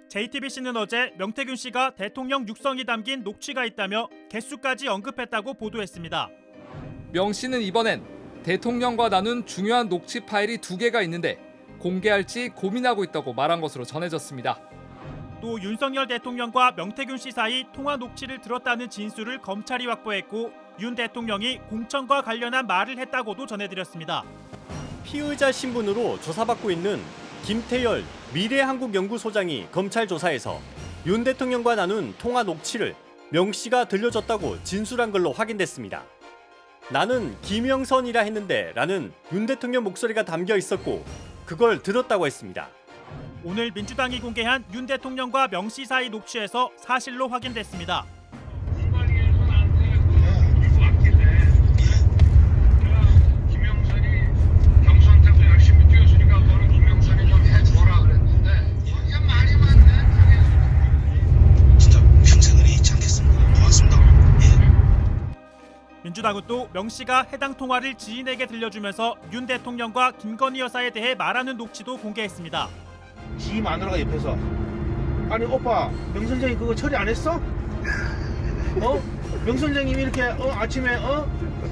JTBC는 어제 명태균 씨가 대통령 육성이 담긴 녹취가 있다며 개수까지 언급했다고 보도했습니다. 명 씨는 이번엔 대통령과 나눈 중요한 녹취 파일이 2개가 있는데 공개할지 고민하고 있다고 말한 것으로 전해졌습니다. 또 윤석열 대통령과 명태균 씨 사이 통화 녹취를 들었다는 진술을 검찰이 확보했고 윤 대통령이 공천과 관련한 말을 했다고도 전해드렸습니다. 피의자 신분으로 조사받고 있는 김태열 미래한국연구소장이 검찰 조사에서 윤 대통령과 나눈 통화 녹취를 명 씨가 들려줬다고 진술한 걸로 확인됐습니다. 나는 김영선이라 했는데 라는 윤 대통령 목소리가 담겨 있었고 그걸 들었다고 했습니다. 오늘 민주당이 공개한 윤 대통령과 명 씨 사이 녹취에서 사실로 확인됐습니다. 민주당은 또 명 씨가 해당 통화를 지인에게 들려주면서 윤 대통령과 김건희 여사에 대해 말하는 녹취도 공개했습니다. 지 마누라가 옆에서 아니 오빠 명 선생이 그거 처리 안 했어? 명 선생님이 이렇게 아침에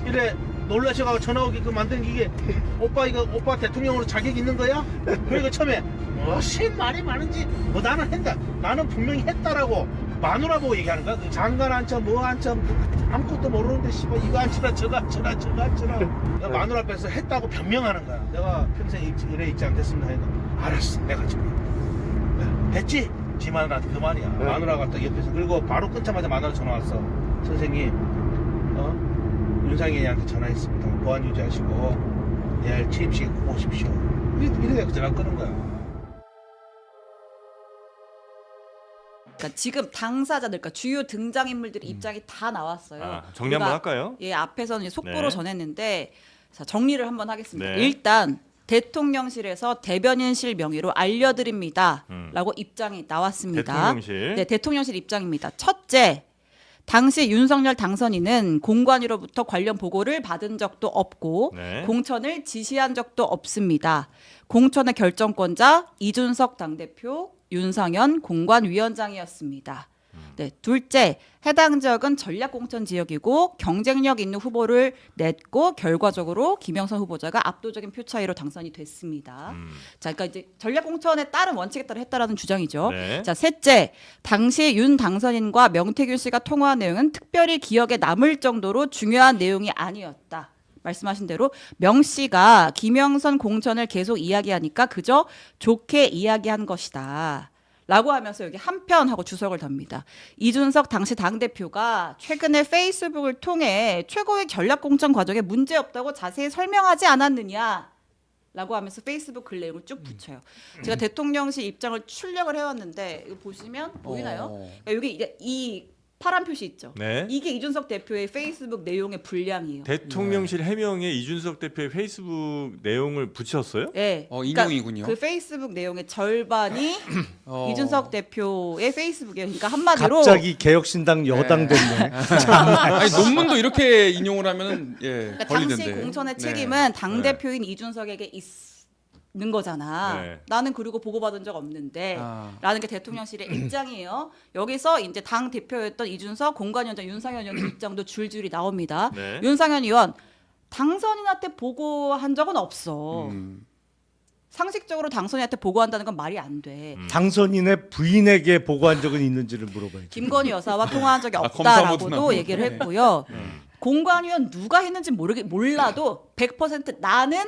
이래 놀라셔가지고 전화 오게끔 만든 이게 오빠 이거 오빠 대통령으로 자격 있는 거야? 그러니까 처음에 무슨 말이 많은지 나는 했다 나는 분명히 했다라고 마누라 보고 얘기하는 거야. 그 장관 앉혀 뭐 앉혀 아무것도 모르는데 씨발 이거 앉혀라 저거 앉혀라 저거 앉혀라 내가 마누라 앞에서 했다고 변명하는 거야. 내가 평생 이래 있지 않겠습니다 해도 알았어 내가 지금 됐지? 지 마누라한테 그 말이야. 마누라가 딱 옆에서 그리고 바로 끊자마자 마누라 전화 왔어. 선생님 윤상현이한테 전화했습니다. 보안 유지하시고 내일 취임식 오십시오. 이래 전화 끄는 거야. 그러니까 지금 당사자들, 그러니까 주요 등장인물들의 입장이 다 나왔어요. 정리 한번 할까요? 예, 앞에서는 속보로 네. 전했는데 자, 정리를 한번 하겠습니다. 네. 일단 대통령실에서 대변인실 명의로 알려드립니다라고 입장이 나왔습니다. 대통령실. 네, 대통령실 입장입니다. 첫째, 당시 윤석열 당선인은 공관위로부터 관련 보고를 받은 적도 없고 네. 공천을 지시한 적도 없습니다. 공천의 결정권자 이준석 당대표, 윤상현 공관위원장이었습니다. 네, 둘째, 해당 지역은 전략공천 지역이고 경쟁력 있는 후보를 냈고 결과적으로 김영선 후보자가 압도적인 표 차이로 당선이 됐습니다. 자, 그러니까 이제 전략공천에 따른 원칙에 따라 했다라는 주장이죠. 네. 자, 셋째, 당시 윤 당선인과 명태균 씨가 통화한 내용은 특별히 기억에 남을 정도로 중요한 내용이 아니었다. 말씀하신 대로 명 씨가 김영선 공천을 계속 이야기하니까 그저 좋게 이야기한 것이다. 라고 하면서 여기 한편 하고 주석을 답니다. 이준석 당시 당대표가 최근에 페이스북을 통해 최고의 전략공천 과정에 문제없다고 자세히 설명하지 않았느냐. 라고 하면서 페이스북 글 내용을 쭉 붙여요. 제가 대통령실 입장을 출력을 해왔는데 이거 보시면 보이나요? 그러니까 여기 이제 이 파란 표시 있죠. 네. 이게 이준석 대표의 페이스북 내용의 분량이에요. 대통령실 해명에 이준석 대표의 페이스북 내용을 붙였어요? 네. 인용이군요. 그 페이스북 내용의 절반이 이준석 대표의 페이스북이에요. 그러니까 한마디로 갑자기 개혁신당 여당 됐네. 아니, 논문도 이렇게 인용을 하면 그러니까 걸리던데. 당시 공천의 네. 책임은 당 대표인 이준석에게 있는 거잖아. 네. 나는 그리고 보고받은 적 없는데 아. 라는 게 대통령실의 입장이에요. 여기서 이제 당 대표였던 이준석 공관위원장 윤상현 의원 입장도 줄줄이 나옵니다. 네. 윤상현 의원 당선인한테 보고한 적은 없어. 상식적으로 당선인한테 보고한다는 건 말이 안 돼. 당선인의 부인에게 보고한 적은 있는지를 물어봐야죠. 김건희 여사와 통화한 적이 검사 없다라고도 모드나. 얘기를 했고요. 공관위원 누가 했는지 몰라도 100% 나는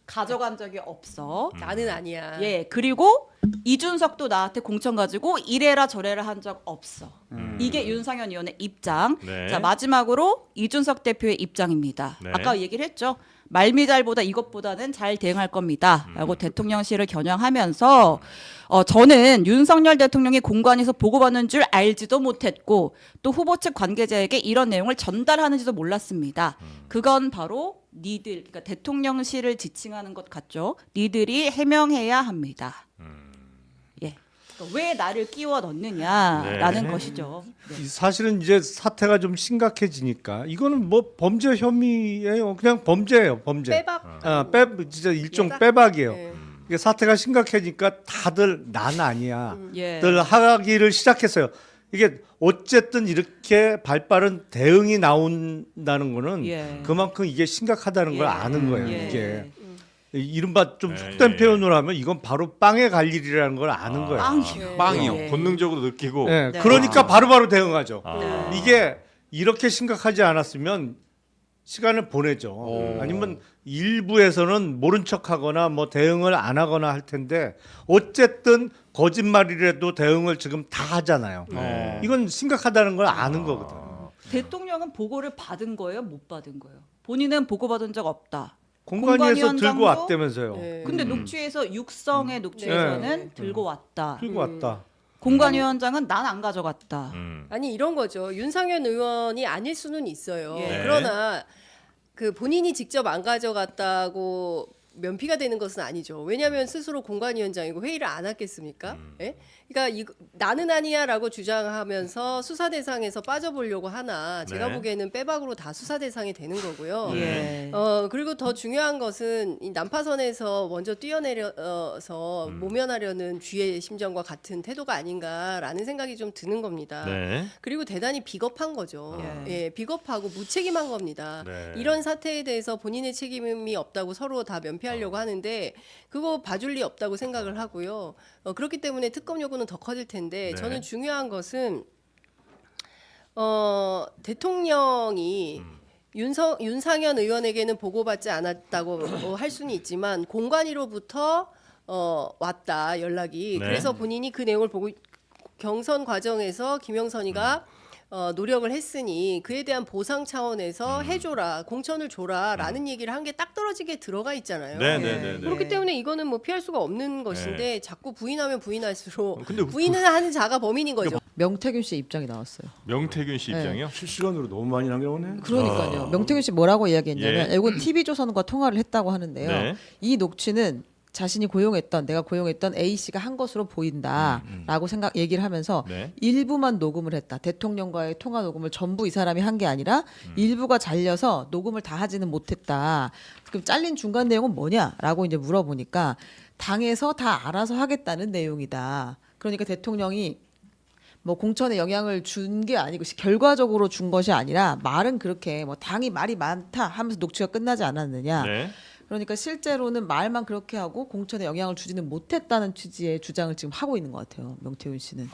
가져간 적이 없어. 나는 아니야. 예, 그리고 이준석도 나한테 공천 가지고 이래라 저래라 한 적 없어. 이게 윤상현 의원의 입장. 네. 자, 마지막으로 이준석 대표의 입장입니다. 네. 아까 얘기를 했죠. 말미잘보다 이것보다는 잘 대응할 겁니다. 라고 대통령실을 겨냥하면서 저는 윤석열 대통령이 공관에서 보고받는 줄 알지도 못했고 또 후보 측 관계자에게 이런 내용을 전달하는지도 몰랐습니다. 그건 바로 니들, 그러니까 대통령실을 지칭하는 것 같죠. 니들이 해명해야 합니다. 예. 그러니까 왜 나를 끼워 넣느냐라는 네. 것이죠. 네. 사실은 이제 사태가 좀 심각해지니까 이거는 뭐 범죄 혐의예요. 그냥 범죄예요, 범죄. 빼박. 진짜 일종 빼박? 빼박이에요. 네. 이게 사태가 심각해지니까 다들 난 아니야. 예. 들 하기를 시작했어요. 이게 어쨌든 이렇게 발빠른 대응이 나온다는 거는 예. 그만큼 이게 심각하다는 걸 예. 아는 거예요. 예. 이게 이른바 좀 속된 표현으로 하면 이건 바로 빵에 갈 일이라는 걸 아는 거예요. 빵이요. 빵이요. 예. 본능적으로 느끼고 네, 네. 그러니까 바로바로 대응하죠. 아. 이게 이렇게 심각하지 않았으면 시간을 보내죠. 아니면 일부에서는 모른 척하거나 뭐 대응을 안 하거나 할 텐데 어쨌든 거짓말이라도 대응을 지금 다 하잖아요. 네. 이건 심각하다는 걸 아는 거거든. 대통령은 보고를 받은 거예요, 못 받은 거예요? 본인은 보고받은 적 없다. 공관위에서 들고 공관위원장도? 왔다면서요. 네. 근데 녹취에서 육성의 녹취에서는 들고 왔다. 들고 왔다. 공관위원장은 난 안 가져갔다. 아니 이런 거죠. 윤상현 의원이 아닐 수는 있어요. 예. 그러나 그 본인이 직접 안 가져갔다고 면피가 되는 것은 아니죠. 왜냐하면 스스로 공관위원장이고 회의를 안 했겠습니까? 예? 그러니까 나는 아니야라고 주장하면서 수사 대상에서 빠져보려고 하나 제가 네. 보기에는 빼박으로 다 수사 대상이 되는 거고요. 예. 그리고 더 중요한 것은 이 난파선에서 먼저 뛰어내려서 모면하려는 쥐의 심정과 같은 태도가 아닌가라는 생각이 좀 드는 겁니다. 네. 그리고 대단히 비겁한 거죠. 예. 예, 비겁하고 무책임한 겁니다. 네. 이런 사태에 대해서 본인의 책임이 없다고 서로 다 면피하려고 하는데 그거 봐줄 리 없다고 생각을 하고요. 그렇기 때문에 특검 요구는 더 커질 텐데 네. 저는 중요한 것은 대통령이 윤상현 의원에게는 보고받지 않았다고 할 수는 있지만 공관위로부터 왔다 연락이. 네. 그래서 본인이 그 내용을 보고 경선 과정에서 김영선이가 노력을 했으니 그에 대한 보상 차원에서 해줘라, 공천을 줘라라는 얘기를 한 게 딱 떨어지게 들어가 있잖아요. 네네네. 그렇기 때문에 이거는 뭐 피할 수가 없는 것인데 자꾸 부인하면 부인할수록 근데 부인을 하는 자가 범인인 거죠. 명태균 씨 입장이 나왔어요. 명태균 씨 네. 입장이요? 실시간으로 너무 많이 남겨오네. 그러니까요. 명태균 씨 뭐라고 이야기했냐면 예. 이건 TV조선과 통화를 했다고 하는데요. 네. 이 녹취는 자신이 내가 고용했던 A 씨가 한 것으로 보인다라고 얘기를 하면서 네. 일부만 녹음을 했다. 대통령과의 통화 녹음을 전부 이 사람이 한 게 아니라 일부가 잘려서 녹음을 다 하지는 못했다. 그럼 잘린 중간 내용은 뭐냐라고 이제 물어보니까 당에서 다 알아서 하겠다는 내용이다. 그러니까 대통령이 뭐 공천에 영향을 준 게 아니고 결과적으로 준 것이 아니라 말은 그렇게 뭐 당이 말이 많다 하면서 녹취가 끝나지 않았느냐. 네. 그러니까 실제로는 말만 그렇게 하고 공천에 영향을 주지는 못했다는 취지의 주장을 지금 하고 있는 것 같아요. 명태균 씨는.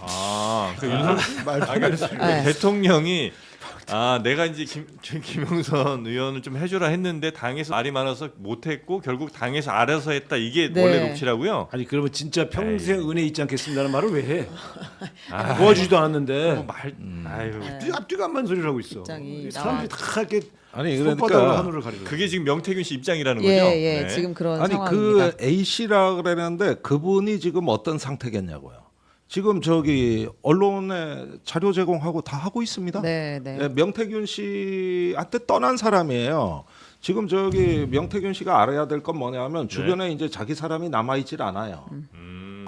그러니까 대통령이 내가 이제 김영선 의원을 좀 해줘라 했는데 당에서 말이 많아서 못했고 결국 당에서 알아서 했다 이게 네. 원래 녹취라고요? 아니 그러면 진짜 평생 은혜 잊지 않겠습니다는 말을 왜 해? 도와주지도 않았는데 아유. 앞뒤가 안 맞는 소리를 하고 있어. 입장이 사람들이 다 이렇게 아니 손바닥으로 그러니까 하늘을 가리고. 그게 지금 명태균 씨 입장이라는 거죠? 예, 네. 지금 그런 아니 상황입니다. 그 A 씨라 그랬는데 그분이 지금 어떤 상태겠냐고요. 지금 저기 언론에 자료 제공하고 다 하고 있습니다. 네. 예, 명태균 씨한테 떠난 사람이에요. 지금 저기 명태균 씨가 알아야 될 건 뭐냐면 주변에 이제 자기 사람이 남아 있질 않아요.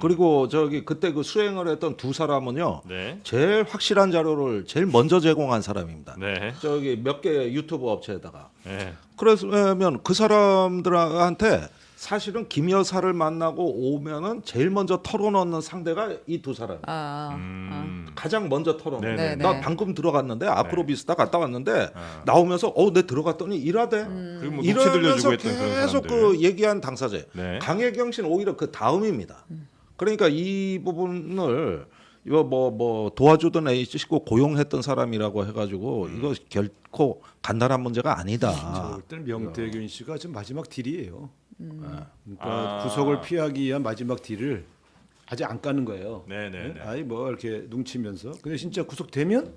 그리고 저기 그때 그 수행을 했던 두 사람은요. 네. 제일 확실한 자료를 제일 먼저 제공한 사람입니다. 네. 저기 몇 개 유튜브 업체에다가. 네. 그러면 그 사람들한테 사실은 김 여사를 만나고 오면은 제일 먼저 털어놓는 상대가 이 두 사람. 가장 먼저 털어놓는. 네네. 나 방금 들어갔는데 아프로비스타 갔다 왔는데 나오면서 내 들어갔더니 일하대. 그리고 뭐 녹취 들려주고 이러면서 했던 그런 계속 사람들. 그 얘기한 당사자. 네. 강혜경 씨는 오히려 그 다음입니다. 그러니까 이 부분을 이거 뭐 도와주던 A씨고 고용했던 사람이라고 해가지고 이거 결코 간단한 문제가 아니다. 일단 명태균 씨가 지금 마지막 딜이에요. 그러니까 구속을 피하기 위한 마지막 딜을 아직 안 까는 거예요. 네네. 아니 뭐 이렇게 뭉치면서. 근데 진짜 구속되면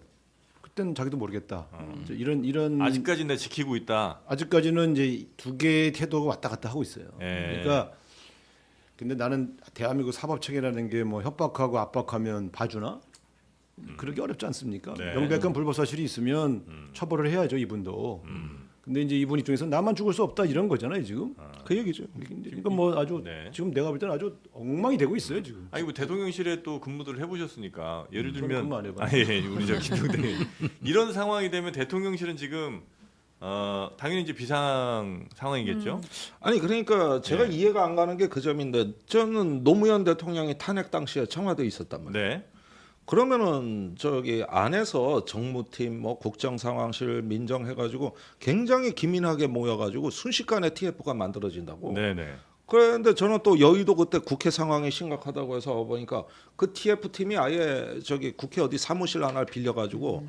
그때는 자기도 모르겠다. 이제 이런 아직까지 내 지키고 있다. 아직까지는 이제 두 개의 태도가 왔다 갔다 하고 있어요. 예. 그러니까 근데 나는 대한민국 사법체계라는 게 뭐 협박하고 압박하면 봐주나? 그러기 어렵지 않습니까? 네. 명백한 불법사실이 있으면 처벌을 해야죠 이분도. 근데 이제 이분 입장에서 나만 죽을 수 없다 이런 거잖아요 지금. 그 얘기죠. 그러니까 뭐 아주 네. 지금 내가 볼 때는 아주 엉망이 되고 있어요 지금. 아니 뭐 대통령실에 또 근무들을 해보셨으니까 예를 저는 들면 근무 안 해봤어요. 우리 저 김동대 이런 상황이 되면 대통령실은 지금 당연히 이제 비상 상황이겠죠. 아니 그러니까 제가 이해가 안 가는 게 그 점인데 저는 노무현 대통령이 탄핵 당시에 청와대에 있었단 말이에요. 네. 그러면은 저기 안에서 정무팀 뭐 국정상황실 민정해가지고 굉장히 기민하게 모여가지고 순식간에 TF가 만들어진다고. 네네. 그런데 저는 또 여의도 그때 국회 상황이 심각하다고 해서 보니까 그 TF 팀이 아예 저기 국회 어디 사무실 하나를 빌려가지고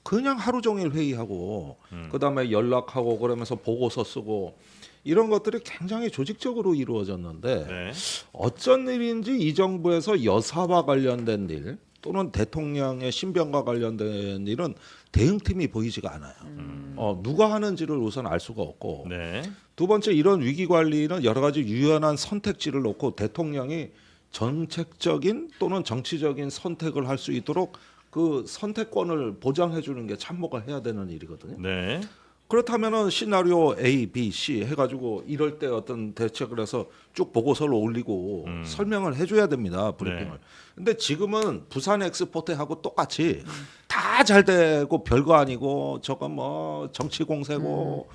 그냥 하루 종일 회의하고 그다음에 연락하고 그러면서 보고서 쓰고 이런 것들이 굉장히 조직적으로 이루어졌는데 네. 어쩐 일인지 이 정부에서 여사와 관련된 일 또는 대통령의 신병과 관련된 일은 대응팀이 보이지가 않아요. 누가 하는지를 우선 알 수가 없고 네. 두 번째 이런 위기 관리는 여러 가지 유연한 선택지를 놓고 대통령이 정책적인 또는 정치적인 선택을 할 수 있도록 그 선택권을 보장해 주는 게 참모가 해야 되는 일이거든요. 네. 그렇다면은 시나리오 A, B, C 해가지고 이럴 때 어떤 대책을 해서 쭉 보고서를 올리고 설명을 해줘야 됩니다. 브리핑을. 네. 근데 지금은 부산 엑스포트하고 똑같이 다 잘 되고 별거 아니고 저거 뭐 정치 공세고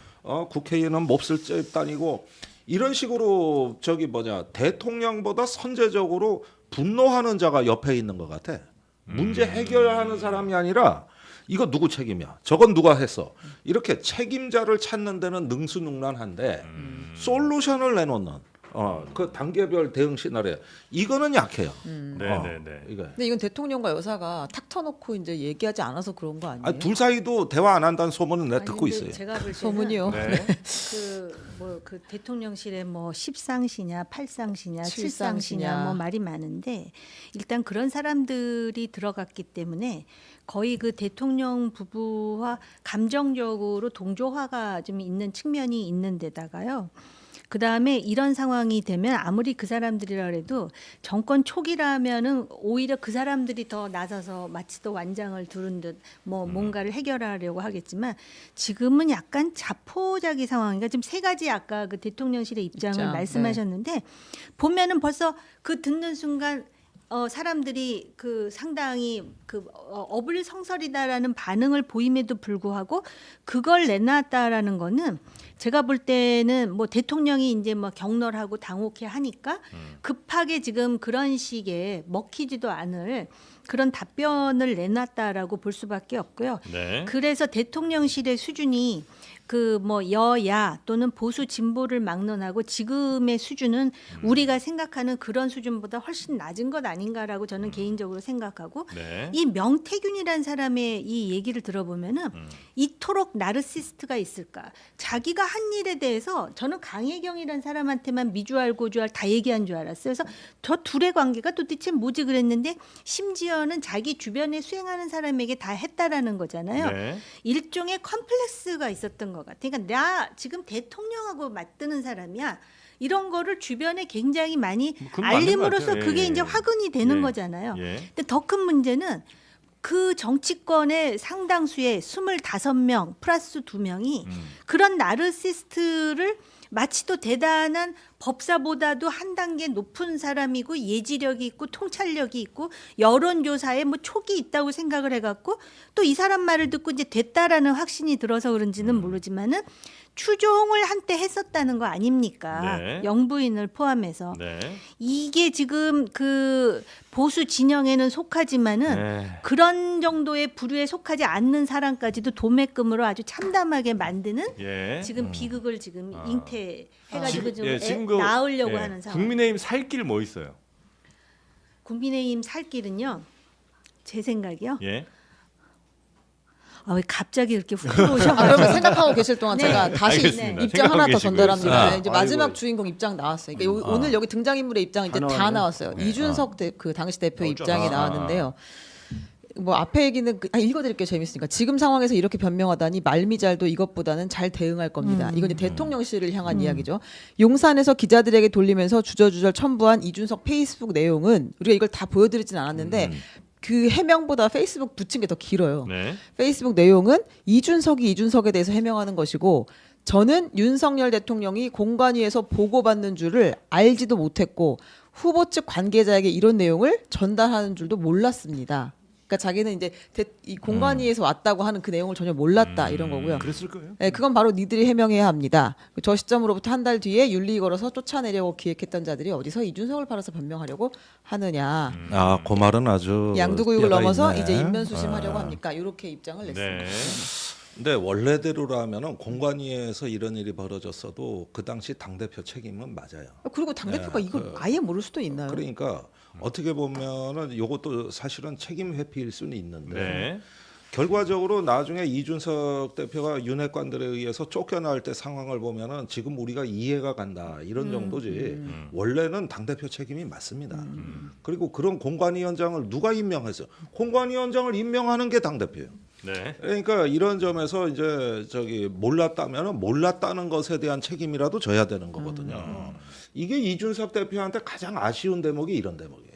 국회의원은 몹쓸 집단이고 이런 식으로 저기 뭐냐 대통령보다 선제적으로 분노하는 자가 옆에 있는 것 같아. 문제 해결하는 사람이 아니라 이거 누구 책임이야? 저건 누가 했어? 이렇게 책임자를 찾는 데는 능수능란한데 솔루션을 내놓는 그 단계별 대응 시나리오 이거는 약해요. 네네네. 이거. 근데 이건 대통령과 여사가 탁 터놓고 이제 얘기하지 않아서 그런 거 아니에요? 둘 사이도 대화 안 한다는 소문은 내가 듣고 있어요. 제가 볼 때는 소문이요. 네. 그 대통령실에 뭐 10상시냐 8상시냐 7상시냐 7상시냐 뭐 말이 많은데 일단 그런 사람들이 들어갔기 때문에 거의 그 대통령 부부와 감정적으로 동조화가 좀 있는 측면이 있는 데다가요. 그다음에 이런 상황이 되면 아무리 그 사람들이라 해도 정권 초기라면은 오히려 그 사람들이 더 나서서 마치 또 완장을 두른 듯 뭐 뭔가를 해결하려고 하겠지만 지금은 약간 자포자기 상황이니까 지금 세 가지 아까 그 대통령실의 입장을 말씀하셨는데 보면은 벌써 그 듣는 순간 사람들이 그 상당히 그 어불성설이다라는 반응을 보임에도 불구하고 그걸 내놨다라는 거는 제가 볼 때는 뭐 대통령이 이제 뭐 격렬하고 당혹해 하니까 급하게 지금 그런 식의 먹히지도 않을 그런 답변을 내놨다라고 볼 수밖에 없고요. 네. 그래서 대통령실의 수준이 그 뭐 여야 또는 보수 진보를 막론하고 지금의 수준은 우리가 생각하는 그런 수준보다 훨씬 낮은 것 아닌가라고 저는 개인적으로 생각하고 네. 이 명태균이라는 사람의 이 얘기를 들어보면은 이토록 나르시스트가 있을까? 자기가 한 일에 대해서 저는 강혜경이라는 사람한테만 미주알 고주알 다 얘기한 줄 알았어요. 그래서 저 둘의 관계가 도대체 뭐지 그랬는데 심지어는 자기 주변에 수행하는 사람에게 다 했다라는 거잖아요. 네. 일종의 컴플렉스가 있었던 것 같아요. 그러니까 나 지금 대통령하고 맞드는 사람이야. 이런 거를 주변에 굉장히 많이 그건 맞는 것 알림으로써 같아요. 그게 예, 이제 예. 화근이 되는 예. 거잖아요. 예. 근데 더 큰 문제는 그 정치권의 상당수의 25명 플러스 2명이 그런 나르시스트를 마치 또 대단한 법사보다도 한 단계 높은 사람이고 예지력이 있고 통찰력이 있고 여론조사에 뭐 촉이 있다고 생각을 해갖고 또 이 사람 말을 듣고 이제 됐다라는 확신이 들어서 그런지는 모르지만은 추종을 한때 했었다는 거 아닙니까? 네. 영부인을 포함해서 네. 이게 지금 그 보수 진영에는 속하지만은 네. 그런 정도의 부류에 속하지 않는 사람까지도 도매금으로 아주 참담하게 만드는 예. 지금 비극을 지금 잉태해가지고 좀 지금 나으려고 예. 하는 상황. 국민의힘 살 길 뭐 있어요? 국민의힘 살 길은요. 제 생각이요. 예. 아, 왜 갑자기 이렇게 훅 아, 들어오셔가지고. 그러면 생각하고 계실 동안 네. 제가 다시 알겠습니다. 입장 하나 더 생각하고 전달합니다. 계시고요. 네, 이제 아이고. 마지막 주인공 입장 나왔어요. 그러니까 오늘 여기 등장인물의 입장 이제 다 나왔어요. 이준석 그 당시 대표 입장이 나왔는데요. 뭐 앞에 얘기는 읽어드릴게요. 재밌으니까. 지금 상황에서 이렇게 변명하다니 말미잘도 이것보다는 잘 대응할 겁니다. 이건 이제 대통령실을 향한 이야기죠. 용산에서 기자들에게 돌리면서 주저주절 첨부한 이준석 페이스북 내용은 우리가 이걸 다 보여드리진 않았는데 그 해명보다 페이스북 붙인 게 더 길어요. 네. 페이스북 내용은 이준석이 이준석에 대해서 해명하는 것이고 저는 윤석열 대통령이 공관위에서 보고받는 줄을 알지도 못했고 후보 측 관계자에게 이런 내용을 전달하는 줄도 몰랐습니다. 그러니까 자기는 이제 이 공관위에서 왔다고 하는 그 내용을 전혀 몰랐다 이런 거고요. 그랬을 거예요. 네, 그건 바로 니들이 해명해야 합니다. 저 시점으로부터 한 달 뒤에 윤리 걸어서 쫓아내려고 기획했던 자들이 어디서 이준석을 팔아서 변명하려고 하느냐. 그 말은 아주 양두구육을 뼈가 넘어서 있네. 이제 인면수심하려고 합니까? 이렇게 입장을 냈습니다. 네. 근데 원래대로라면은 공관위에서 이런 일이 벌어졌어도 그 당시 당 대표 책임은 맞아요. 그리고 당 대표가 네, 이걸 아예 모를 수도 있나요? 그러니까 어떻게 보면은 이것도 사실은 책임 회피일 수는 있는데 네. 결과적으로 나중에 이준석 대표가 윤핵관들에 의해서 쫓겨날 때 상황을 보면은 지금 우리가 이해가 간다 이런 정도지 원래는 당 대표 책임이 맞습니다. 그리고 그런 공관위원장을 누가 임명했어요? 공관위원장을 임명하는 게 당 대표예요. 네. 그러니까 이런 점에서 이제 몰랐다면은 몰랐다는 것에 대한 책임이라도 져야 되는 거거든요. 이게 이준석 대표한테 가장 아쉬운 대목이 이런 대목이에요.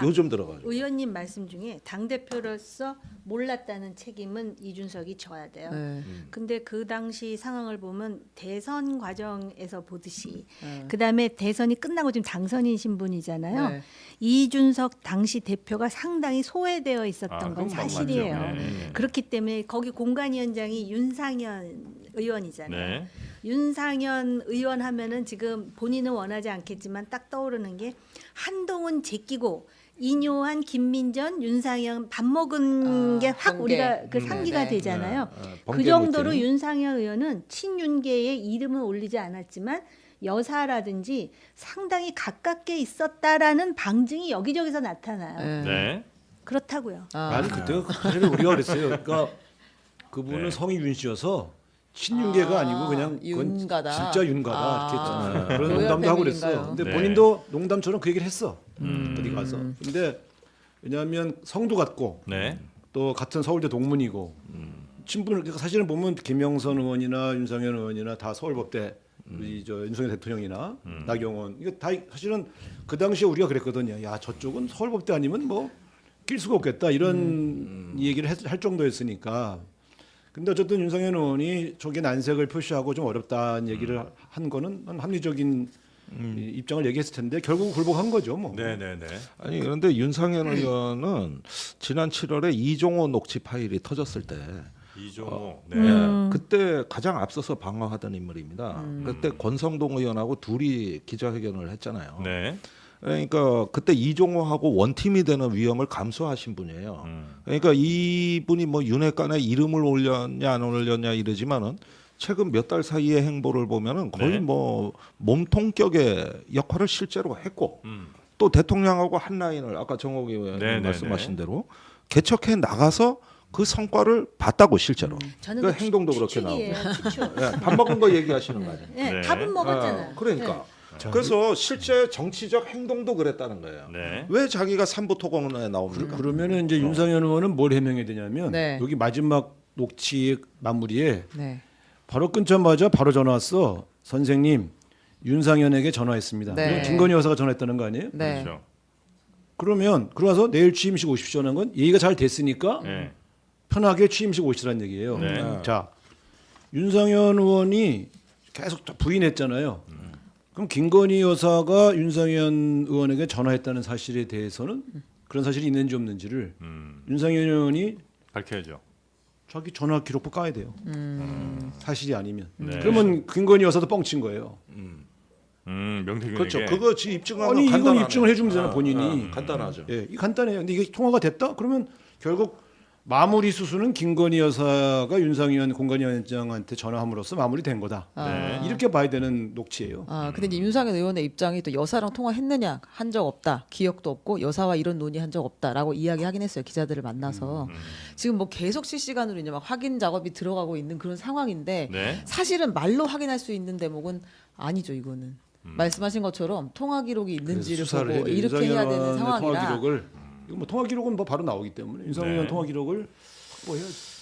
요즘 들어가지고. 의원님 말씀 중에 당 대표로서 몰랐다는 책임은 이준석이 져야 돼요. 네. 근데 그 당시 상황을 보면 대선 과정에서 보듯이 그다음에 대선이 끝나고 지금 당선인신 분이잖아요. 네. 이준석 당시 대표가 상당히 소외되어 있었던 건 그건 사실이에요. 맞죠. 네. 그렇기 때문에 거기 공관위원장이 윤상현 의원이잖아요. 네. 윤상현 의원 하면은 지금 본인은 원하지 않겠지만 딱 떠오르는 게 한동훈 제끼고 인요한 김민전 윤상현 밥 먹은 게 확 번개. 우리가 그 상기가 네. 되잖아요. 그 번개 정도로 물질. 윤상현 의원은 친윤계의 이름은 올리지 않았지만 여사라든지 상당히 가깝게 있었다라는 방증이 여기저기서 나타나요. 네. 그렇다고요. 아니 그때가 사실 우리가 그랬어요. 그러니까 그분은 네. 성이 윤 씨여서 친윤계가 아니고 그냥 그건 윤가다. 진짜 윤가다 이렇게 했잖아요. 그런 로열 농담도 하고 패밀리인가요? 그랬어요. 근데 네. 본인도 농담처럼 그 얘기를 했어. 어디 가서. 근데 왜냐하면 성도 같고 네. 또 같은 서울대 동문이고 친분을 그러니까 사실은 보면 김영선 의원이나 윤상현 의원이나 다 서울법대 우리 저 윤석열 대통령이나 나경원 이거 다 사실은 그 당시에 우리가 그랬거든요. 야 저쪽은 서울법대 아니면 뭐 낄 수가 없겠다 이런 얘기를 할 정도였으니까. 근데 어쨌든 윤상현 의원이 저게 난색을 표시하고 좀 어렵다는 얘기를 한 거는 합리적인 입장을 얘기했을 텐데 결국 굴복한 거죠. 뭐. 네네네. 아니 그런데 윤상현 의원은 지난 7월에 이종호 녹취 파일이 터졌을 때 이종호. 네. 그때 가장 앞서서 방어하던 인물입니다. 그때 권성동 의원하고 둘이 기자회견을 했잖아요. 네. 그러니까 그때 이종호하고 원팀이 되는 위험을 감수하신 분이에요. 그러니까 이분이 뭐 윤핵관에 이름을 올렸냐 안 올렸냐 이러지만은 최근 몇 달 사이의 행보를 보면은 거의 네. 뭐 몸통격의 역할을 실제로 했고 또 대통령하고 한 라인을 아까 정옥 의원님 네네네. 말씀하신 대로 개척해 나가서 그 성과를 봤다고 실제로. 저는 그 행동도 그렇게 나오고. 추측이에요, 추측. 네, 밥 먹은 거 얘기하시는 거 아니에요? 네, 네. 밥은 먹었잖아요. 그러니까. 그래서 실제 정치적 행동도 그랬다는 거예요. 네. 왜 자기가 삼부토건에 나옵니까? 그러면은 이제 윤상현 의원은 뭘 해명해야 되냐면 네. 여기 마지막 녹취 마무리에 네. 바로 끊자마자 바로 전화 왔어. 선생님 윤상현에게 전화했습니다. 네. 이건 김건희 여사가 전화했다는 거 아니에요? 네. 그렇죠. 그러면 그러서 내일 취임식 오십시오는 건 얘기가 잘 됐으니까 네. 편하게 취임식 오시라는 얘기예요. 네. 자 윤상현 의원이 계속 부인했잖아요. 그럼 김건희 여사가 윤상현 의원에게 전화했다는 사실에 대해서는 그런 사실이 있는지 없는지를 윤상현 의원이 밝혀야죠. 자기 전화 기록부 까야 돼요. 사실이 아니면. 네. 그러면 김건희 여사도 뻥친 거예요. 명태균에게. 그렇죠. 그거 입증하면 아니 이건 간단하네. 입증을 해주면 되잖아 본인이. 간단하죠. 예, 이 간단해요. 근데 이게 통화가 됐다? 그러면 결국 마무리 수순은 김건희 여사가 윤상현 공관위원장한테 전화함으로써 마무리된 거다. 네. 이렇게 봐야 되는 녹취예요. 근데 이제 윤상현 의원의 입장이 또 여사랑 통화했느냐 한 적 없다, 기억도 없고 여사와 이런 논의한 적 없다라고 이야기하긴 했어요. 기자들을 만나서 지금 뭐 계속 실시간으로 이제 막 확인 작업이 들어가고 있는 그런 상황인데 네. 사실은 말로 확인할 수 있는 대목은 아니죠. 이거는 말씀하신 것처럼 통화 기록이 있는지를 수사를 보고 해야 돼요. 이렇게 해야 되는 윤상현의 통화 상황이라. 기록을 이거 뭐 통화 기록은 뭐 바로 나오기 때문에 윤상현 네. 통화 기록을 확보해야지.